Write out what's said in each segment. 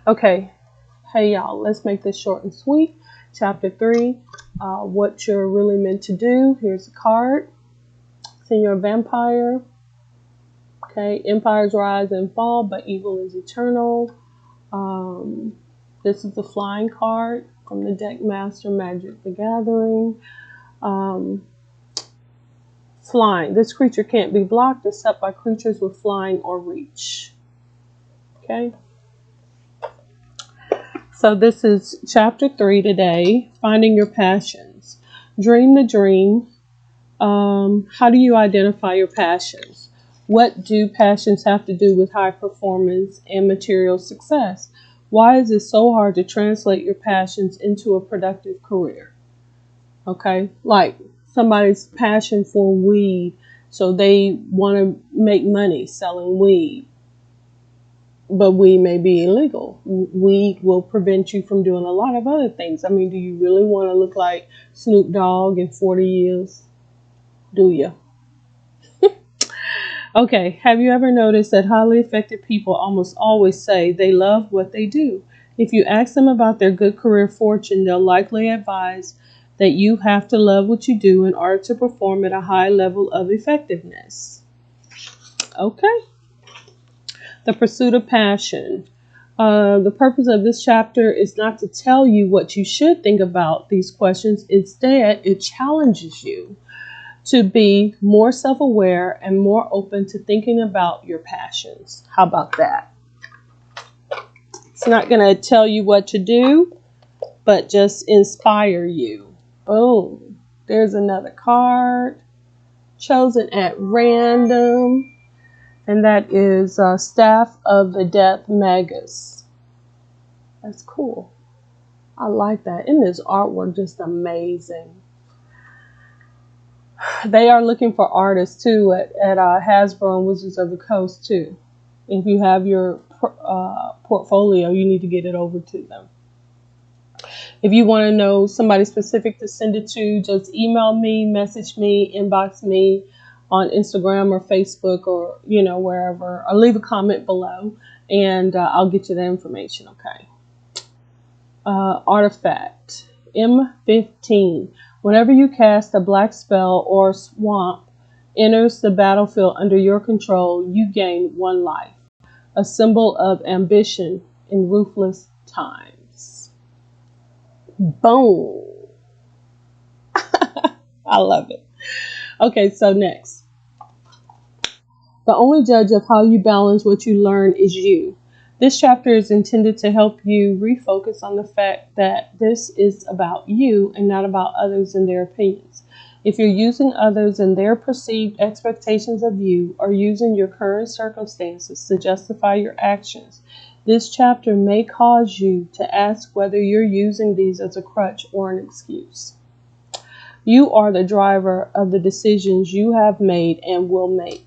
Okay, hey y'all, let's make this short and sweet. Chapter 3, what you're really meant to do. Here's a card. Saying you're a vampire. Okay, empires rise and fall, but evil is eternal. This is the flying card from the deck Master Magic the Gathering. Flying. This creature can't be blocked except by creatures with flying or reach. Okay. So this is chapter 3 today, finding your passions. Dream the dream. How do you identify your passions? What do passions have to do with high performance and material success? Why is it so hard to translate your passions into a productive career? Okay, like somebody's passion for weed, so they want to make money selling weed. But weed may be illegal. Weed will prevent you from doing a lot of other things. I mean, do you really want to look like Snoop Dogg in 40 years? Do you? Okay, have you ever noticed that highly effective people almost always say they love what they do? If you ask them about their good career fortune, they'll likely advise that you have to love what you do in order to perform at a high level of effectiveness. Okay. The pursuit of passion. The purpose of this chapter is not to tell you what you should think about these questions. Instead, it challenges you to be more self-aware and more open to thinking about your passions. How about that? It's not going to tell you what to do, but just inspire you. Boom. There's another card chosen at random. And that is Staff of the Death Magus. That's cool. I like that. And this artwork just amazing. They are looking for artists too at Hasbro and Wizards of the Coast too. If you have your portfolio, you need to get it over to them. If you want to know somebody specific to send it to, just email me, message me, inbox me on Instagram or Facebook or, wherever, or leave a comment below and I'll get you the information. Okay. Artifact M15. Whenever you cast a black spell or swamp enters the battlefield under your control, you gain 1 life. A symbol of ambition in ruthless times. Boom. I love it. Okay, so next. The only judge of how you balance what you learn is you. This chapter is intended to help you refocus on the fact that this is about you and not about others and their opinions. If you're using others and their perceived expectations of you, or using your current circumstances to justify your actions, this chapter may cause you to ask whether you're using these as a crutch or an excuse. You are the driver of the decisions you have made and will make.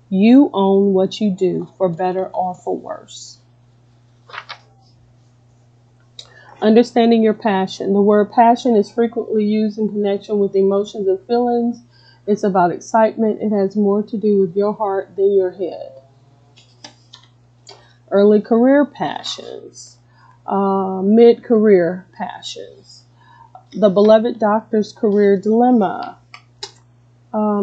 You own what you do, for better or for worse. Understanding your passion. The word passion is frequently used in connection with emotions and feelings. It's about excitement. It has more to do with your heart than your head. Early career passions. Mid-career passions. The beloved doctor's career dilemma.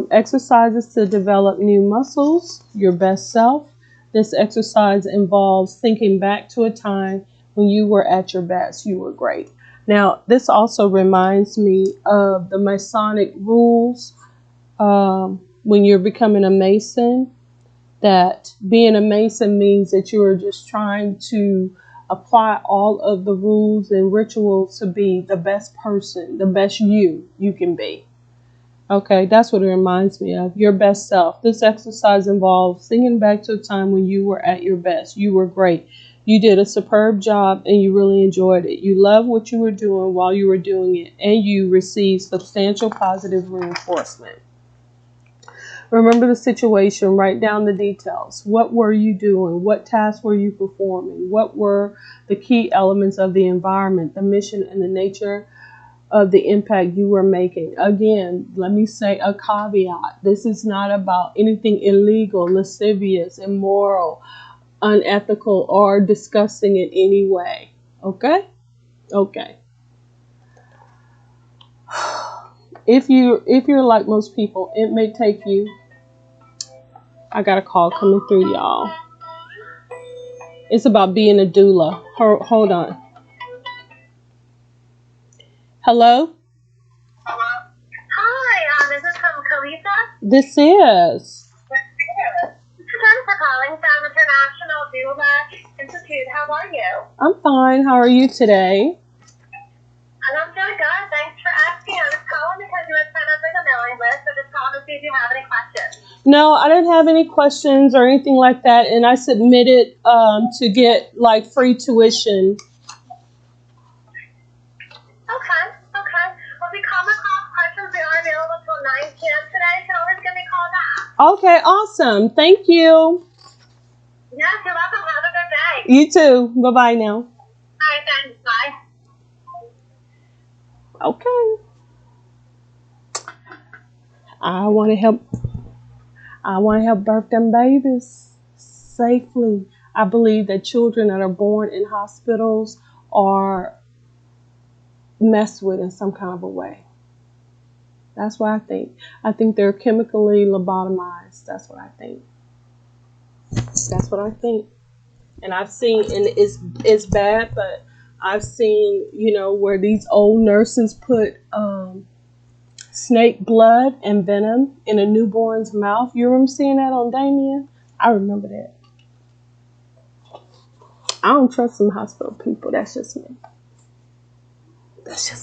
Exercises to develop new muscles, your best self. This exercise involves thinking back to a time when you were at your best, you were great. Now, this also reminds me of the Masonic rules when you're becoming a Mason, that being a Mason means that you are just trying to apply all of the rules and rituals to be the best person, the best you can be. Okay, that's what it reminds me of, your best self. This exercise involves thinking back to a time when you were at your best. You were great. You did a superb job and you really enjoyed it. You loved what you were doing while you were doing it, and you received substantial positive reinforcement. Remember the situation, write down the details. What were you doing? What tasks were you performing? What were the key elements of the environment, the mission, and the nature of the impact you were making? Again, let me say a caveat. This is not about anything illegal, lascivious, immoral, unethical or disgusting in any way. Okay? Okay. If you're like most people, it may take you. I got a call coming through, y'all. It's about being a doula. Hold on. Hello? Hi, this is from Kalisa. This is. Thanks for calling from International Doula Institute. How are you? I'm fine. How are you today? I'm doing good. Thanks for asking. I was calling because you had signed up with a mailing list, so just calling to see if you have any questions. No, I didn't have any questions or anything like that, and I submitted to get like free tuition. Okay. Well, if you come across questions, we are available till 9 p.m. today. You can always give me a call back. Okay, awesome. Thank you. Yes, you're welcome. Have a good day. You too. Bye-bye now. Bye, thanks. Bye. Okay. I want to help birth them babies safely. I believe that children that are born in hospitals are messed with in some kind of a way. That's what I think. I think they're chemically lobotomized. That's what I think. And I've seen, and it's bad, but I've seen, where these old nurses put snake blood and venom in a newborn's mouth. You remember seeing that on Damien? I remember that. I don't trust some hospital people. That's just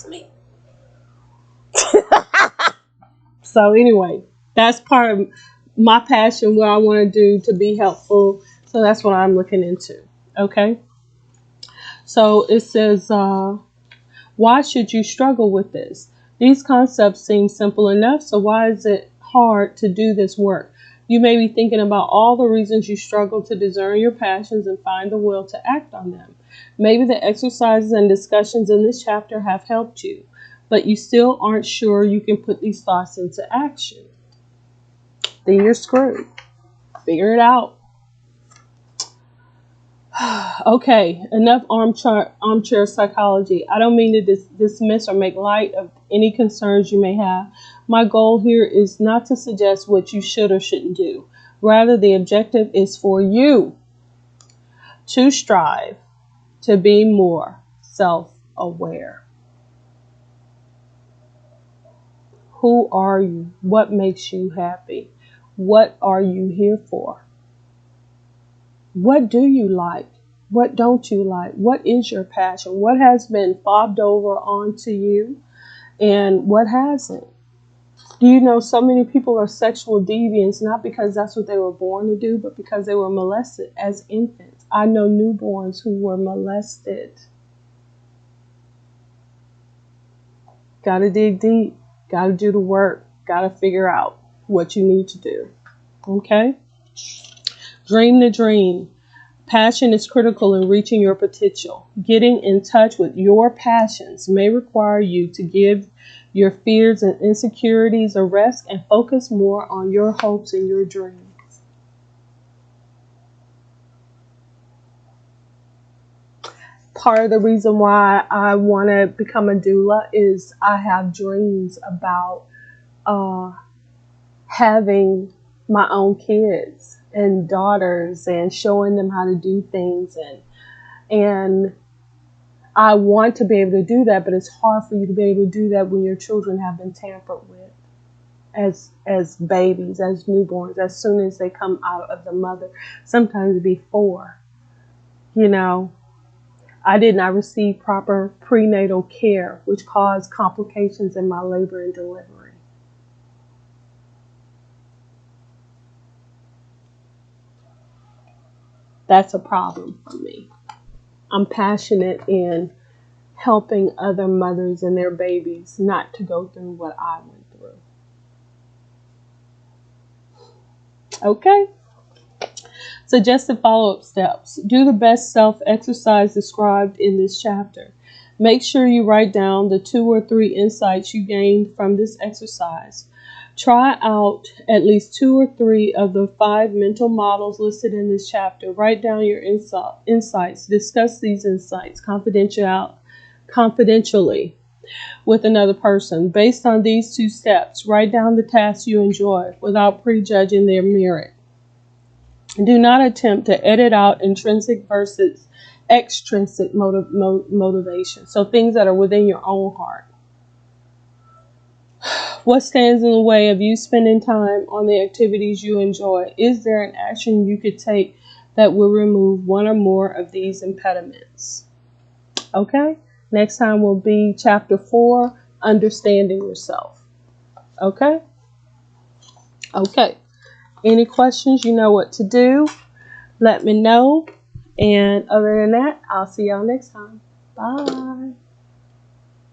me. So anyway, that's part of my passion, what I want to do to be helpful. So that's what I'm looking into. Okay. So it says, why should you struggle with this? These concepts seem simple enough, so why is it hard to do this work? You may be thinking about all the reasons you struggle to discern your passions and find the will to act on them. Maybe the exercises and discussions in this chapter have helped you, but you still aren't sure you can put these thoughts into action. Then you're screwed. Figure it out. Okay, enough armchair psychology. I don't mean to dismiss or make light of any concerns you may have. My goal here is not to suggest what you should or shouldn't do. Rather, the objective is for you to strive to be more self-aware. Who are you? What makes you happy? What are you here for? What do you like? What don't you like? What is your passion? What has been fobbed over onto you and what hasn't? Do you know so many people are sexual deviants, not because that's what they were born to do, but because they were molested as infants? I know newborns who were molested. Gotta dig deep. Gotta do the work. Gotta figure out what you need to do. Okay? Dream the dream. Passion is critical in reaching your potential. Getting in touch with your passions may require you to give your fears and insecurities a rest and focus more on your hopes and your dreams. Part of the reason why I want to become a doula is I have dreams about having my own kids and daughters and showing them how to do things, and I want to be able to do that, but it's hard for you to be able to do that when your children have been tampered with as babies, as newborns, as soon as they come out of the mother, sometimes before. I did not receive proper prenatal care, which caused complications in my labor and delivery. That's a problem for me. I'm passionate in helping other mothers and their babies not to go through what I went through. Okay? Suggested follow-up steps. Do the best self exercise described in this chapter. Make sure you write down the 2 or 3 insights you gained from this exercise. Try out at least 2 or 3 of the 5 mental models listed in this chapter. Write down your insights. Discuss these insights confidentially with another person. Based on these 2 steps, write down the tasks you enjoy without prejudging their merit. Do not attempt to edit out intrinsic versus extrinsic motivation. So things that are within your own heart. What stands in the way of you spending time on the activities you enjoy? Is there an action you could take that will remove one or more of these impediments? Okay? Next time will be chapter 4, understanding yourself. Okay? Okay. Any questions? You know what to do. Let me know. And other than that, I'll see y'all next time. Bye.